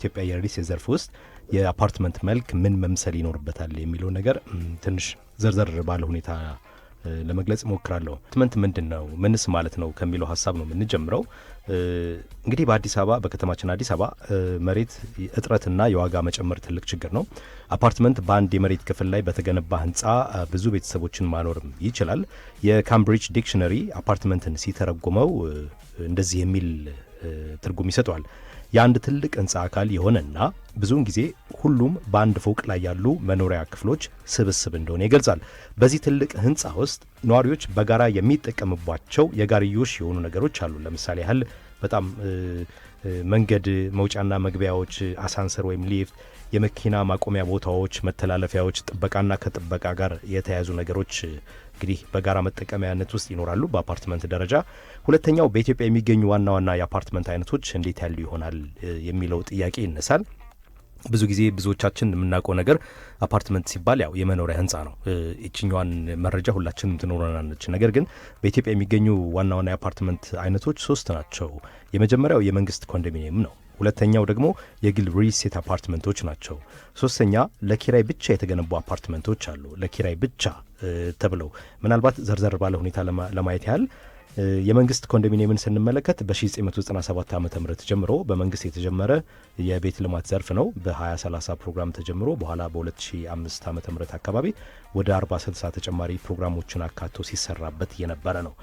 ኢትዮጵያ የሪል ስቴት ዘርፍ ውስጥ የአፓርትመንት መልክ ምን መምሰል ይኖርበታል የሚለው ነገር ትንሽ ዘርዘር ባለ ሁኔታ ለመግለጽ ሞክራለሁ። አፓርትመንት ምንድነው ምንስ ማለት ነው ከሚለው ሐሳብ ነው የምንጀምረው። እንግዲህ በአዲስ አበባ በከተማችን አዲስ አበባ መሬት እጥረትና የዋጋ መጨመር ትልቅ ችግር ነው። አፓርትመንት በአንድ የመሬት ክፍል ላይ በተገነባ ህንጻ ብዙ ቤተሰቦችን ማኖርም ይችላል። የካምብሪጅ ዲክሽነሪ አፓርትመንትን ሲተረጉመው እንደዚህ የሚል ትርጉም ይሰጠዋል። የአንድ ትልቅ ህንጻ አካል የሆነና ብዙውን ጊዜ ሁሉም በአንድ ፎቅ ላይ ያሉ መኖሪያ ክፍሎች ስብስብ እንደሆነ ይገልጻል። በዚህ ትልቅ ህንጻ ውስጥ ነዋሪዎች በጋራ የሚጠቀምባቸው የጋርዮሽ የሆኑ ነገሮች አሉ። ለምሳሌ ያህል በጣም መንገድ መውጫና መግቢያዎች፣ አሳንሰር ወይም ሊፍት፣ የመኪና ማቆሚያ ቦታዎች፣ መተላለፊያዎች፣ ጥበቃና ከጥበቃ ጋር የተያያዙ ነገሮች እንግዲህ በጋራ መጠቀሚያነት ውስጥ ይኖራሉ በአፓርትመንት ደረጃ። ሁለተኛው በኢትዮጵያ የሚገኙ ዋና ዋና የአፓርትመንት አይነቶች እንዴት ያሉ ይሆናል የሚለው ጥያቄ ይነሳል። ብዙ ጊዜ ብዙዎቻችን የምናውቀው ነገር አፓርትመንት ሲባል ያው የመኖሪያ ህንጻ ነው። እችኛዋን መረጃ ሁላችንም ትኖረናለች። ነገር ግን በኢትዮጵያ የሚገኙ ዋና ዋና የአፓርትመንት አይነቶች 3 ናቸው። የመጀመሪያው የመንግስት ኮንዶሚኒየም ነው። ሁለተኛው ደግሞ የግል ሪል ስቴት አፓርትመንቶች ናቸው። ሶስተኛ ለኪራይ ብቻ የተገነቡ አፓርትመንቶች አሉ። ለኪራይ ብቻ ተብለው ምናልባት ዘርዘር ባለ ሁኔታ ለማየት ያህል የመንግስት ኮንዶሚኒየምን ስንመለከት በ1997 ዓ.ም ጀምሮ በመንግስት የተጀመረ የቤት ልማት ዘርፍ ነው። በ2030 ፕሮግራም ተጀምሮ በኋላ በ2005 ዓ.ም አካባቢ ወደ 40-60 ተጨማሪ ፕሮግራሞችን አካቶ ሲሰራበት የነበረ ነው።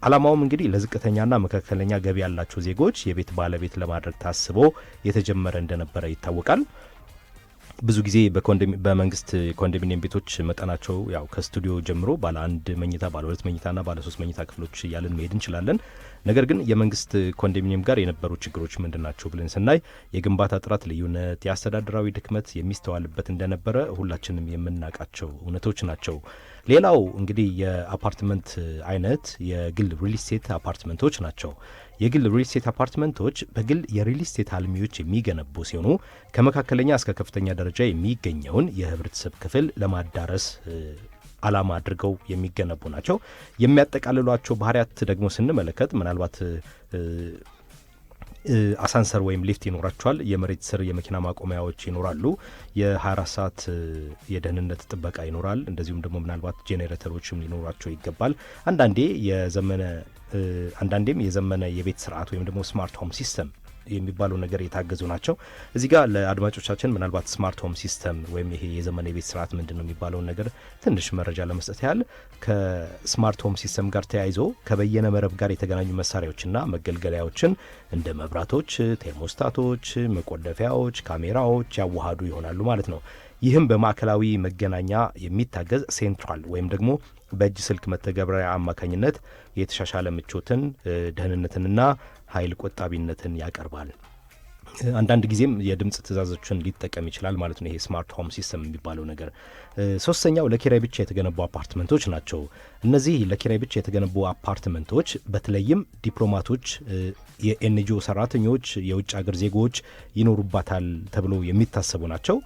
ዓላማውም እንግዲህ ለዝቅተኛና መካከለኛ ገቢ ያላቸው ዜጎች የቤት ባለቤት ለማድረግ ታስቦ የተጀመረ እንደነበረ ይታወቃል። ብዙ ጊዜ በመንግስት ኮንዶሚኒየም ቤቶች መጠናቸው ያው ከስቱዲዮ ጀምሮ ባለ 1 መኝታ፣ ባለ 2 መኝታና ባለ 3 መኝታ ክፍሎች እያልን መሄድ እንችላለን። ነገር ግን የመንግስት ኮንዶሚኒየም ጋር የነበሩ ችግሮች ምንድናቸው ብለን ስናይ የግንባታ ጥራት ልዩነት፣ የአስተዳደራዊ ድክመት የሚስተዋልበት እንደነበረ ሁላችንም የምናውቃቸው እውነቶች ናቸው። ሌላው እንግዲህ የአፓርትመንት አይነት የግል ሪል ስቴት አፓርትመንቶች ናቸው። የግል ሪል ስቴት አፓርትመንቶች በግል የሪል ስቴት አልሚዎች የሚገነቡ ሲሆኑ ከመካከለኛ እስከ ከፍተኛ ደረጃ የሚገኘውን የህብረተሰብ ክፍል ለማዳረስ ዓላማ አድርገው የሚገነቡ ናቸው። የሚያጠቃልሏቸው ባህሪያት ደግሞ ስንመለከት ምናልባት አሳንሰር ወይም ሊፍት ይኖራቸዋል። የመሬት ስር የመኪና ማቆሚያዎች ይኖራሉ። የ24 ሰዓት የደህንነት ጥበቃ ይኖራል። እንደዚሁም ደግሞ ምናልባት ጄኔሬተሮችም ሊኖራቸው ይገባል። አንዳንዴም የዘመነ የቤት ስርዓት ወይም ደግሞ ስማርት ሆም ሲስተም የሚባለው ነገር የታገዙ ናቸው። እዚህ ጋር ለአድማጮቻችን ምናልባት ስማርት ሆም ሲስተም ወይም ይሄ የዘመነ የቤት ስርዓት ምንድን ነው የሚባለውን ነገር ትንሽ መረጃ ለመስጠት ያህል ከስማርት ሆም ሲስተም ጋር ተያይዞ ከበየነ መረብ ጋር የተገናኙ መሳሪያዎችና መገልገያዎችን እንደ መብራቶች፣ ቴርሞስታቶች፣ መቆለፊያዎች፣ ካሜራዎች ያዋሃዱ ይሆናሉ ማለት ነው። ይህም በማዕከላዊ መገናኛ የሚታገዝ ሴንትራል ወይም ደግሞ በእጅ ስልክ መተግበሪያ አማካኝነት የተሻሻለ ምቾትን፣ ደህንነትንና ኃይል ቆጣቢነትን ያቀርባል። አንዳንድ ጊዜም የድምጽ ትእዛዞችን ሊጠቀም ይችላል ማለት ነው ይሄ ስማርት ሆም ሲስተም የሚባለው ነገር። ሶስተኛው ለኪራይ ብቻ የተገነቡ አፓርትመንቶች ናቸው። እነዚህ ለኪራይ ብቻ የተገነቡ አፓርትመንቶች በተለይም ዲፕሎማቶች፣ የኤንጂኦ ሰራተኞች፣ የውጭ ሀገር ዜጎች ይኖሩባታል ተብሎ የሚታሰቡ ናቸው።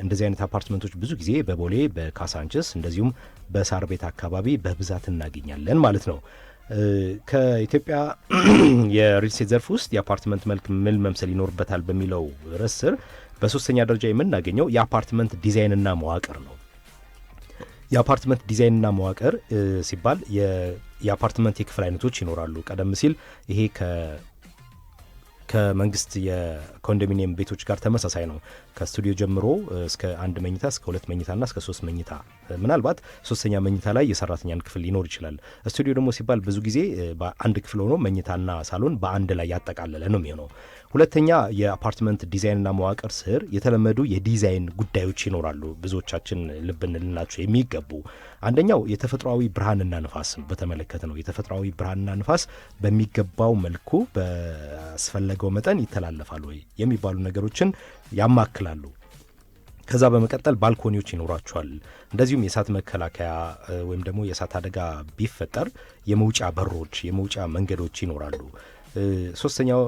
እንደዚህ አይነት አፓርትመንቶች ብዙ ጊዜ በቦሌ፣ በካሳንችስ እንደዚሁም በሳር ቤት አካባቢ በብዛት እናገኛለን ማለት ነው። ከኢትዮጵያ የሪል ስቴት ዘርፍ ውስጥ የአፓርትመንት መልክ ምን መምሰል ይኖርበታል በሚለው ርዕስ ስር በሶስተኛ ደረጃ የምናገኘው የአፓርትመንት ዲዛይንና መዋቅር ነው። የአፓርትመንት ዲዛይንና መዋቅር ሲባል የአፓርትመንት የክፍል አይነቶች ይኖራሉ። ቀደም ሲል ይሄ ከመንግስት የኮንዶሚኒየም ቤቶች ጋር ተመሳሳይ ነው። ከስቱዲዮ ጀምሮ እስከ 1 መኝታ እስከ 2 መኝታና እስከ 3 መኝታ፣ ምናልባት 3ኛ መኝታ ላይ የሰራተኛን ክፍል ሊኖር ይችላል። ስቱዲዮ ደግሞ ሲባል ብዙ ጊዜ በአንድ ክፍል ሆኖ መኝታና ሳሎን በአንድ ላይ ያጠቃለለ ነው የሚሆነው። ሁለተኛ የአፓርትመንት ዲዛይንና መዋቅር ስር የተለመዱ የዲዛይን ጉዳዮች ይኖራሉ። ብዙዎቻችን ልብ እንልናቸው የሚገቡ አንደኛው የተፈጥሯዊ ብርሃንና ንፋስን በተመለከተ ነው። የተፈጥሯዊ ብርሃንና ንፋስ በሚገባው መልኩ በአስፈለገው መጠን ይተላለፋሉ ወይ የሚባሉ ነገሮችን ያማክላሉ። ከዛ በመቀጠል ባልኮኒዎች ይኖራቸዋል። እንደዚሁም የእሳት መከላከያ ወይም ደግሞ የእሳት አደጋ ቢፈጠር የመውጫ በሮች፣ የመውጫ መንገዶች ይኖራሉ። ሶስተኛው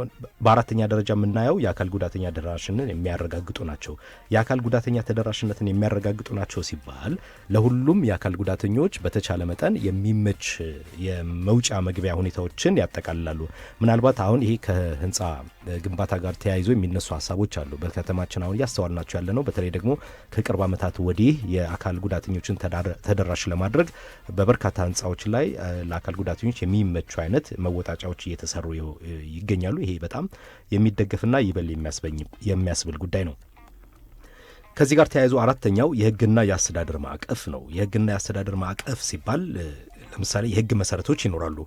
በአራተኛ ደረጃ የምናየው የአካል ጉዳተኛ ተደራሽነትን የሚያረጋግጡ ናቸው። የአካል ጉዳተኛ ተደራሽነትን የሚያረጋግጡ ናቸው ሲባል ለሁሉም የአካል ጉዳተኞች በተቻለ መጠን የሚመች የመውጫ መግቢያ ሁኔታዎችን ያጠቃልላሉ። ምናልባት አሁን ይሄ ከህንፃ ግንባታ ጋር ተያይዞ የሚነሱ ሀሳቦች አሉ። በከተማችን አሁን እያስተዋልናቸው ያለ ነው። በተለይ ደግሞ ከቅርብ ዓመታት ወዲህ የአካል ጉዳተኞችን ተደራሽ ለማድረግ በበርካታ ህንፃዎች ላይ ለአካል ጉዳተኞች የሚመቹ አይነት መወጣጫዎች እየተሰሩ ይገኛሉ። ይሄ በጣም የሚደገፍና ይበል የሚያስብል ጉዳይ ነው። ከዚህ ጋር ተያይዞ አራተኛው የህግና የአስተዳደር ማዕቀፍ ነው። የህግና የአስተዳደር ማዕቀፍ ሲባል ለምሳሌ የህግ መሰረቶች ይኖራሉ።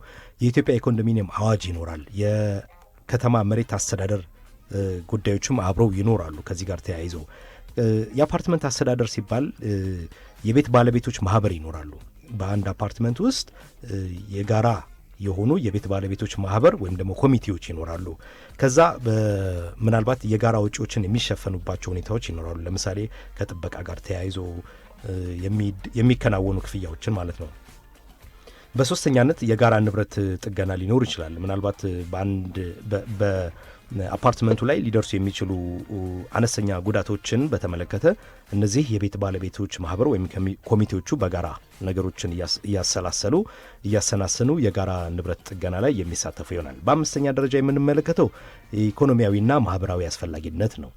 የኢትዮጵያ የኮንዶሚኒየም አዋጅ ይኖራል። የከተማ መሬት አስተዳደር ጉዳዮችም አብረው ይኖራሉ። ከዚህ ጋር ተያይዞ የአፓርትመንት አስተዳደር ሲባል የቤት ባለቤቶች ማህበር ይኖራሉ። በአንድ አፓርትመንት ውስጥ የጋራ የሆኑ የቤት ባለቤቶች ማህበር ወይም ደግሞ ኮሚቴዎች ይኖራሉ። ከዛ ምናልባት የጋራ ወጪዎችን የሚሸፈኑባቸው ሁኔታዎች ይኖራሉ። ለምሳሌ ከጥበቃ ጋር ተያይዞ የሚከናወኑ ክፍያዎችን ማለት ነው። በሶስተኛነት የጋራ ንብረት ጥገና ሊኖር ይችላል። ምናልባት በአፓርትመንቱ ላይ ሊደርሱ የሚችሉ አነስተኛ ጉዳቶችን በተመለከተ እነዚህ የቤት ባለቤቶች ማህበር ወይም ኮሚቴዎቹ በጋራ ነገሮችን እያሰናሰኑ የጋራ ንብረት ጥገና ላይ የሚሳተፉ ይሆናል። በአምስተኛ ደረጃ የምንመለከተው ኢኮኖሚያዊና ማህበራዊ አስፈላጊነት ነው።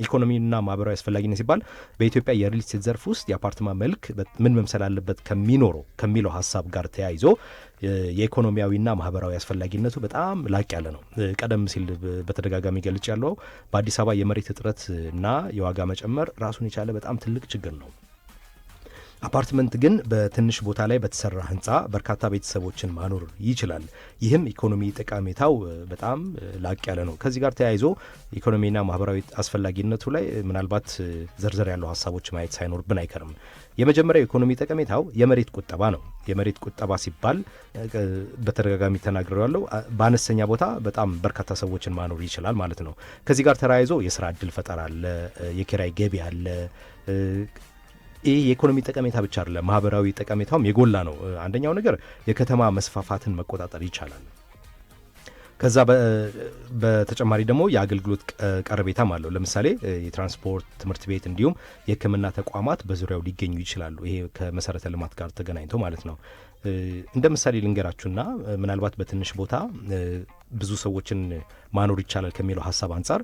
ኢኮኖሚና ማህበራዊ አስፈላጊነት ሲባል በኢትዮጵያ የሪል ስቴት ዘርፍ ውስጥ የአፓርትማ መልክ ምን መምሰል አለበት ከሚለው ሀሳብ ጋር ተያይዞ የኢኮኖሚያዊና ማህበራዊ አስፈላጊነቱ በጣም ላቅ ያለ ነው። ቀደም ሲል በተደጋጋሚ ገልጭ ያለው በአዲስ አበባ የመሬት እጥረት እና የዋጋ መጨመር ራሱን የቻለ በጣም ትልቅ ችግር ነው። አፓርትመንት ግን በትንሽ ቦታ ላይ በተሰራ ህንፃ በርካታ ቤተሰቦችን ማኖር ይችላል። ይህም ኢኮኖሚ ጠቀሜታው በጣም ላቅ ያለ ነው። ከዚህ ጋር ተያይዞ ኢኮኖሚና ማህበራዊ አስፈላጊነቱ ላይ ምናልባት ዘርዘር ያለው ሀሳቦች ማየት ሳይኖርብን አይከርም። የመጀመሪያው ኢኮኖሚ ጠቀሜታው የመሬት ቁጠባ ነው። የመሬት ቁጠባ ሲባል በተደጋጋሚ ተናግሬያለሁ። በአነስተኛ ቦታ በጣም በርካታ ሰዎችን ማኖር ይችላል ማለት ነው። ከዚህ ጋር ተያይዞ የስራ እድል ፈጠራ አለ፣ የኪራይ ገቢ አለ። ይህ የኢኮኖሚ ጠቀሜታ ብቻ አይደለም፣ ማህበራዊ ጠቀሜታውም የጎላ ነው። አንደኛው ነገር የከተማ መስፋፋትን መቆጣጠር ይቻላል። ከዛ በተጨማሪ ደግሞ የአገልግሎት ቀረቤታም አለው። ለምሳሌ የትራንስፖርት፣ ትምህርት ቤት እንዲሁም የሕክምና ተቋማት በዙሪያው ሊገኙ ይችላሉ። ይሄ ከመሰረተ ልማት ጋር ተገናኝቶ ማለት ነው። እንደ ምሳሌ ልንገራችሁና ምናልባት በትንሽ ቦታ ብዙ ሰዎችን ማኖር ይቻላል ከሚለው ሀሳብ አንጻር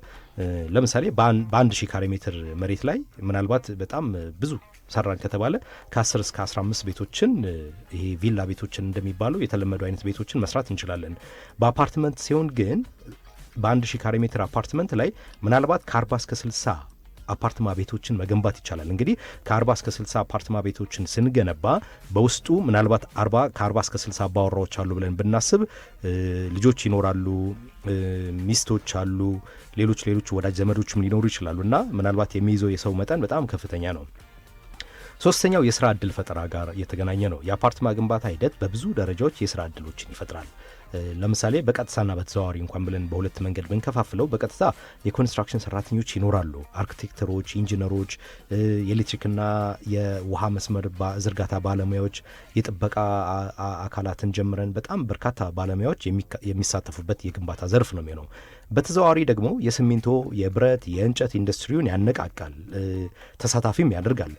ለምሳሌ በ1000 ካሬ ሜትር መሬት ላይ ምናልባት በጣም ብዙ ሰራን ከተባለ ከ10 እስከ 15 ቤቶችን ይሄ ቪላ ቤቶችን እንደሚባሉ የተለመዱ አይነት ቤቶችን መስራት እንችላለን። በአፓርትመንት ሲሆን ግን በ1000 ካሬ ሜትር አፓርትመንት ላይ ምናልባት ከ40 እስከ 60 አፓርትማ ቤቶችን መገንባት ይቻላል። እንግዲህ ከ40 እስከ 60 አፓርትማ ቤቶችን ስንገነባ በውስጡ ምናልባት ከ40 እስከ 60 አባወራዎች አሉ ብለን ብናስብ ልጆች ይኖራሉ፣ ሚስቶች አሉ፣ ሌሎች ወዳጅ ዘመዶችም ሊኖሩ ይችላሉ እና ምናልባት የሚይዘው የሰው መጠን በጣም ከፍተኛ ነው። ሶስተኛው የስራ ዕድል ፈጠራ ጋር የተገናኘ ነው። የአፓርትማ ግንባታ ሂደት በብዙ ደረጃዎች የስራ ዕድሎችን ይፈጥራል። ለምሳሌ በቀጥታና በተዘዋዋሪ እንኳን ብለን በሁለት መንገድ ብንከፋፍለው በቀጥታ የኮንስትራክሽን ሰራተኞች ይኖራሉ። አርክቴክተሮች፣ ኢንጂነሮች፣ የኤሌክትሪክና የውሃ መስመር ዝርጋታ ባለሙያዎች፣ የጥበቃ አካላትን ጀምረን በጣም በርካታ ባለሙያዎች የሚሳተፉበት የግንባታ ዘርፍ ነው የሚሆነው። በተዘዋዋሪ ደግሞ የሲሚንቶ፣ የብረት፣ የእንጨት ኢንዱስትሪውን ያነቃቃል፣ ተሳታፊም ያደርጋል።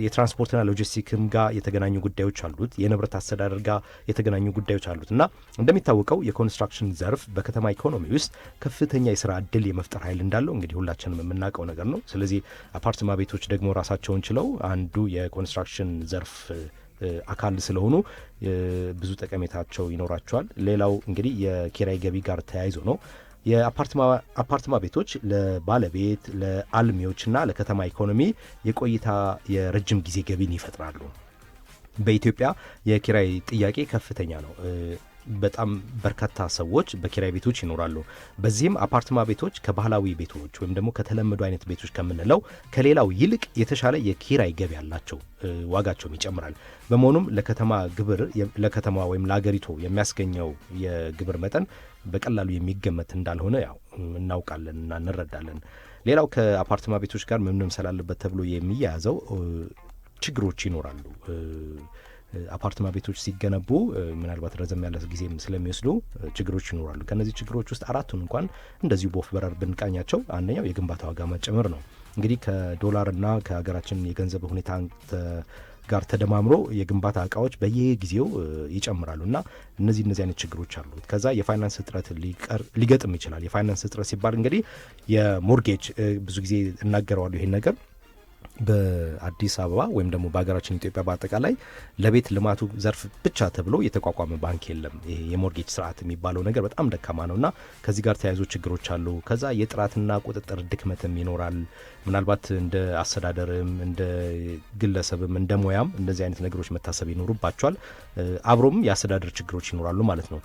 የትራንስፖርትና ሎጂስቲክም ጋር የተገናኙ ጉዳዮች አሉት። የንብረት አስተዳደር ጋር የተገናኙ ጉዳዮች አሉት እና እንደሚታወቀው የኮንስትራክሽን ዘርፍ በከተማ ኢኮኖሚ ውስጥ ከፍተኛ የስራ ዕድል የመፍጠር ኃይል እንዳለው እንግዲህ ሁላችንም የምናውቀው ነገር ነው። ስለዚህ አፓርትማ ቤቶች ደግሞ ራሳቸውን ችለው አንዱ የኮንስትራክሽን ዘርፍ አካል ስለሆኑ ብዙ ጠቀሜታቸው ይኖራቸዋል። ሌላው እንግዲህ የኪራይ ገቢ ጋር ተያይዞ ነው። የአፓርትማ ቤቶች ለባለቤት ለአልሚዎችና ለከተማ ኢኮኖሚ የቆይታ የረጅም ጊዜ ገቢን ይፈጥራሉ። በኢትዮጵያ የኪራይ ጥያቄ ከፍተኛ ነው። በጣም በርካታ ሰዎች በኪራይ ቤቶች ይኖራሉ። በዚህም አፓርትማ ቤቶች ከባህላዊ ቤቶች ወይም ደግሞ ከተለመዱ አይነት ቤቶች ከምንለው ከሌላው ይልቅ የተሻለ የኪራይ ገቢ ያላቸው፣ ዋጋቸውም ይጨምራል። በመሆኑም ለከተማ ወይም ለአገሪቱ የሚያስገኘው የግብር መጠን በቀላሉ የሚገመት እንዳልሆነ ያው እናውቃለን እና እንረዳለን። ሌላው ከአፓርትማ ቤቶች ጋር ምን መምሰል አለበት ተብሎ የሚያያዘው ችግሮች ይኖራሉ። አፓርትማ ቤቶች ሲገነቡ ምናልባት ረዘም ያለ ጊዜም ስለሚወስዱ ችግሮች ይኖራሉ። ከነዚህ ችግሮች ውስጥ አራቱን እንኳን እንደዚሁ በወፍ በረር ብንቃኛቸው አንደኛው የግንባታ ዋጋ መጨመር ነው። እንግዲህ ከዶላርና ከሀገራችን የገንዘብ ሁኔታ ጋር ተደማምሮ የግንባታ እቃዎች በየጊዜው ይጨምራሉ እና እነዚህ አይነት ችግሮች አሉ። ከዛ የፋይናንስ እጥረት ሊገጥም ይችላል። የፋይናንስ እጥረት ሲባል እንግዲህ የሞርጌጅ ብዙ ጊዜ እናገረዋለሁ ይሄን ነገር በአዲስ አበባ ወይም ደግሞ በሀገራችን ኢትዮጵያ በአጠቃላይ ለቤት ልማቱ ዘርፍ ብቻ ተብሎ የተቋቋመ ባንክ የለም። ይሄ የሞርጌጅ ስርዓት የሚባለው ነገር በጣም ደካማ ነውና ከዚህ ጋር ተያይዞ ችግሮች አሉ። ከዛ የጥራትና ቁጥጥር ድክመትም ይኖራል። ምናልባት እንደ አስተዳደርም እንደ ግለሰብም እንደ ሙያም እንደዚህ አይነት ነገሮች መታሰብ ይኖሩባቸዋል። አብሮም የአስተዳደር ችግሮች ይኖራሉ ማለት ነው።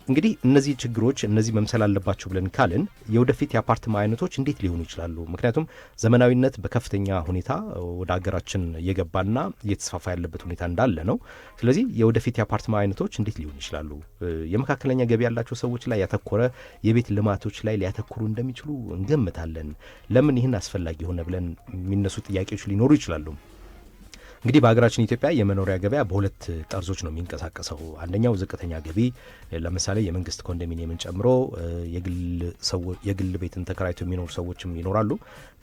እንግዲህ እነዚህ ችግሮች እነዚህ መምሰል አለባቸው ብለን ካልን የወደፊት የአፓርትማ አይነቶች እንዴት ሊሆኑ ይችላሉ? ምክንያቱም ዘመናዊነት በከፍተኛ ሁኔታ ወደ ሀገራችን እየገባና እየተስፋፋ ያለበት ሁኔታ እንዳለ ነው። ስለዚህ የወደፊት የአፓርትማ አይነቶች እንዴት ሊሆኑ ይችላሉ? የመካከለኛ ገቢ ያላቸው ሰዎች ላይ ያተኮረ የቤት ልማቶች ላይ ሊያተኩሩ እንደሚችሉ እንገምታለን። ለምን ይህን አስፈላጊ ሆነ ብለን የሚነሱ ጥያቄዎች ሊኖሩ ይችላሉ። እንግዲህ በሀገራችን ኢትዮጵያ የመኖሪያ ገበያ በሁለት ጠርዞች ነው የሚንቀሳቀሰው። አንደኛው ዝቅተኛ ገቢ ለምሳሌ የመንግስት ኮንዶሚኒየምን ጨምሮ የግል ቤትን ተከራይቶ የሚኖሩ ሰዎችም ይኖራሉ።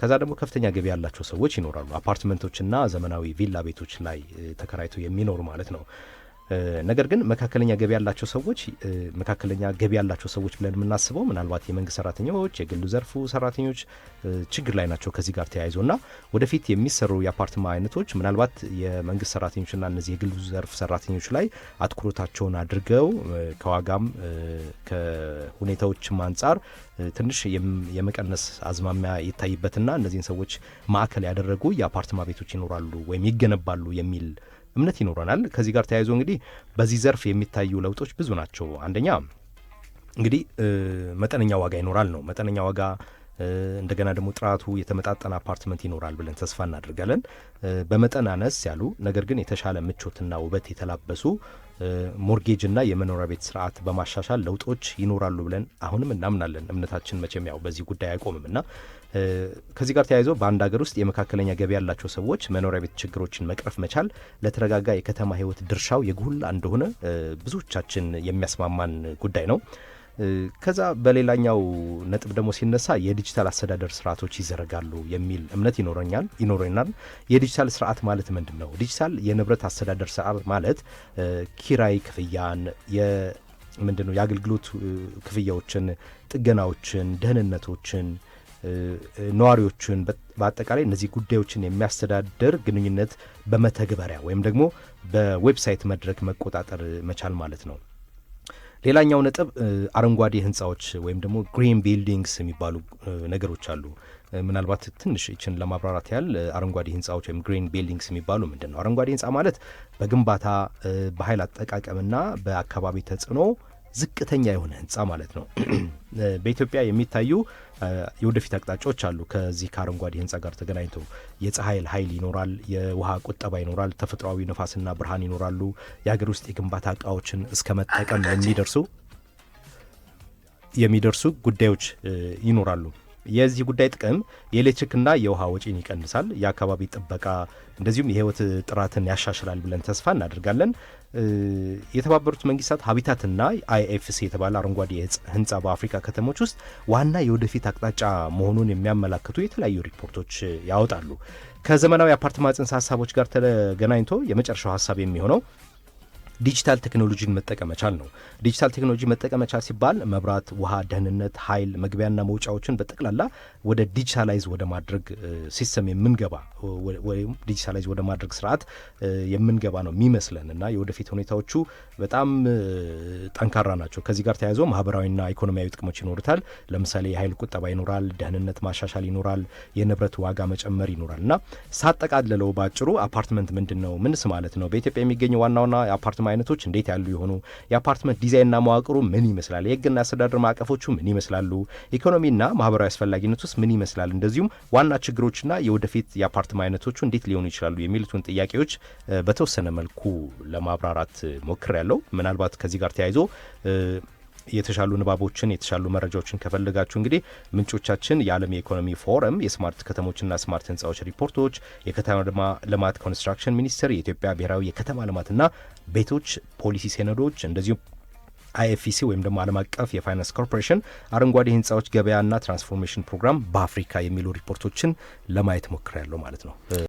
ከዛ ደግሞ ከፍተኛ ገቢ ያላቸው ሰዎች ይኖራሉ። አፓርትመንቶችና ዘመናዊ ቪላ ቤቶች ላይ ተከራይቶ የሚኖሩ ማለት ነው። ነገር ግን መካከለኛ ገቢ ያላቸው ሰዎች ብለን የምናስበው ምናልባት የመንግስት ሰራተኞች፣ የግሉ ዘርፉ ሰራተኞች ችግር ላይ ናቸው። ከዚህ ጋር ተያይዞና ወደፊት የሚሰሩ የአፓርትማ አይነቶች ምናልባት የመንግስት ሰራተኞችና እነዚህ የግሉ ዘርፍ ሰራተኞች ላይ አትኩሮታቸውን አድርገው ከዋጋም ከሁኔታዎችም አንጻር ትንሽ የመቀነስ አዝማሚያ ይታይበትና እነዚህን ሰዎች ማዕከል ያደረጉ የአፓርትማ ቤቶች ይኖራሉ ወይም ይገነባሉ የሚል እምነት ይኖረናል። ከዚህ ጋር ተያይዞ እንግዲህ በዚህ ዘርፍ የሚታዩ ለውጦች ብዙ ናቸው። አንደኛ እንግዲህ መጠነኛ ዋጋ ይኖራል ነው። መጠነኛ ዋጋ እንደገና ደግሞ ጥራቱ የተመጣጠነ አፓርትመንት ይኖራል ብለን ተስፋ እናደርጋለን። በመጠን አነስ ያሉ ነገር ግን የተሻለ ምቾትና ውበት የተላበሱ ሞርጌጅና የመኖሪያ ቤት ስርዓት በማሻሻል ለውጦች ይኖራሉ ብለን አሁንም እናምናለን። እምነታችን መቼም ያው በዚህ ጉዳይ አይቆምምና ከዚህ ጋር ተያይዞ በአንድ ሀገር ውስጥ የመካከለኛ ገቢ ያላቸው ሰዎች መኖሪያ ቤት ችግሮችን መቅረፍ መቻል ለተረጋጋ የከተማ ህይወት ድርሻው የጎላ እንደሆነ ብዙዎቻችን የሚያስማማን ጉዳይ ነው። ከዛ በሌላኛው ነጥብ ደግሞ ሲነሳ የዲጂታል አስተዳደር ስርዓቶች ይዘረጋሉ የሚል እምነት ይኖረናል። የዲጂታል ስርዓት ማለት ምንድን ነው? ዲጂታል የንብረት አስተዳደር ስርዓት ማለት ኪራይ ክፍያን፣ የአገልግሎት ክፍያዎችን፣ ጥገናዎችን፣ ደህንነቶችን፣ ነዋሪዎችን በአጠቃላይ እነዚህ ጉዳዮችን የሚያስተዳድር ግንኙነት በመተግበሪያ ወይም ደግሞ በዌብሳይት መድረክ መቆጣጠር መቻል ማለት ነው። ሌላኛው ነጥብ አረንጓዴ ህንፃዎች ወይም ደግሞ ግሪን ቢልዲንግስ የሚባሉ ነገሮች አሉ። ምናልባት ትንሽ ይችን ለማብራራት ያህል አረንጓዴ ህንፃዎች ወይም ግሪን ቢልዲንግስ የሚባሉ ምንድን ነው? አረንጓዴ ህንፃ ማለት በግንባታ በኃይል አጠቃቀምና በአካባቢ ተጽዕኖ ዝቅተኛ የሆነ ህንፃ ማለት ነው። በኢትዮጵያ የሚታዩ የወደፊት አቅጣጫዎች አሉ። ከዚህ ከአረንጓዴ ህንፃ ጋር ተገናኝቶ የፀሐይ ኃይል ይኖራል፣ የውሃ ቁጠባ ይኖራል፣ ተፈጥሯዊ ነፋስና ብርሃን ይኖራሉ። የሀገር ውስጥ የግንባታ እቃዎችን እስከ መጠቀም የሚደርሱ ጉዳዮች ይኖራሉ። የዚህ ጉዳይ ጥቅም የኤሌክትሪክና የውሃ ወጪን ይቀንሳል፣ የአካባቢ ጥበቃ እንደዚሁም የህይወት ጥራትን ያሻሽላል ብለን ተስፋ እናደርጋለን። የተባበሩት መንግስታት ሀቢታትና IFC የተባለ አረንጓዴ ህንፃ በአፍሪካ ከተሞች ውስጥ ዋና የወደፊት አቅጣጫ መሆኑን የሚያመላክቱ የተለያዩ ሪፖርቶች ያወጣሉ። ከዘመናዊ አፓርትማ ጽንሰ ሀሳቦች ጋር ተገናኝቶ የመጨረሻው ሀሳብ የሚሆነው ዲጂታል ቴክኖሎጂን መጠቀም መቻል ነው። ዲጂታል ቴክኖሎጂ መጠቀም መቻል ሲባል መብራት፣ ውሃ፣ ደህንነት፣ ኃይል፣ መግቢያና መውጫዎችን በጠቅላላ ወደ ዲጂታላይዝ ወደ ማድረግ ሲስተም የምንገባ ወይም ዲጂታላይዝ ወደ ማድረግ ስርዓት የምንገባ ነው የሚመስለን እና የወደፊት ሁኔታዎቹ በጣም ጠንካራ ናቸው። ከዚህ ጋር ተያይዞ ማህበራዊና ኢኮኖሚያዊ ጥቅሞች ይኖሩታል። ለምሳሌ የኃይል ቁጠባ ይኖራል፣ ደህንነት ማሻሻል ይኖራል፣ የንብረት ዋጋ መጨመር ይኖራል እና ሳጠቃልለው ባጭሩ አፓርትመንት ምንድን ነው? ምንስ ማለት ነው? በኢትዮጵያ የሚገኙ ዋና ዋና የአፓርትመንት አይነቶች እንዴት ያሉ የሆኑ፣ የአፓርትመንት ዲዛይንና መዋቅሩ ምን ይመስላል፣ የህግና አስተዳደር ማዕቀፎቹ ምን ይመስላሉ፣ ኢኮኖሚና ማህበራዊ አስፈላጊነት ውስጥ ምን ይመስላል፣ እንደዚሁም ዋና ችግሮችና የወደፊት የአፓርትመንት አይነቶቹ እንዴት ሊሆኑ ይችላሉ የሚሉትን ጥያቄዎች በተወሰነ መልኩ ለማብራራት ሞክሬያለሁ። ምናልባት ከዚህ ጋር ተያይዞ የተሻሉ ንባቦችን የተሻሉ መረጃዎችን ከፈለጋችሁ እንግዲህ ምንጮቻችን የዓለም የኢኮኖሚ ፎረም፣ የስማርት ከተሞችና ስማርት ህንፃዎች ሪፖርቶች፣ የከተማ ልማት ኮንስትራክሽን ሚኒስቴር፣ የኢትዮጵያ ብሔራዊ የከተማ ልማትና ቤቶች ፖሊሲ ሰነዶች፣ እንደዚሁም አይኤፍሲ ወይም ደግሞ ዓለም አቀፍ የፋይናንስ ኮርፖሬሽን አረንጓዴ ህንፃዎች ገበያና ትራንስፎርሜሽን ፕሮግራም በአፍሪካ የሚሉ ሪፖርቶችን ለማየት ሞክሬያለሁ ማለት ነው።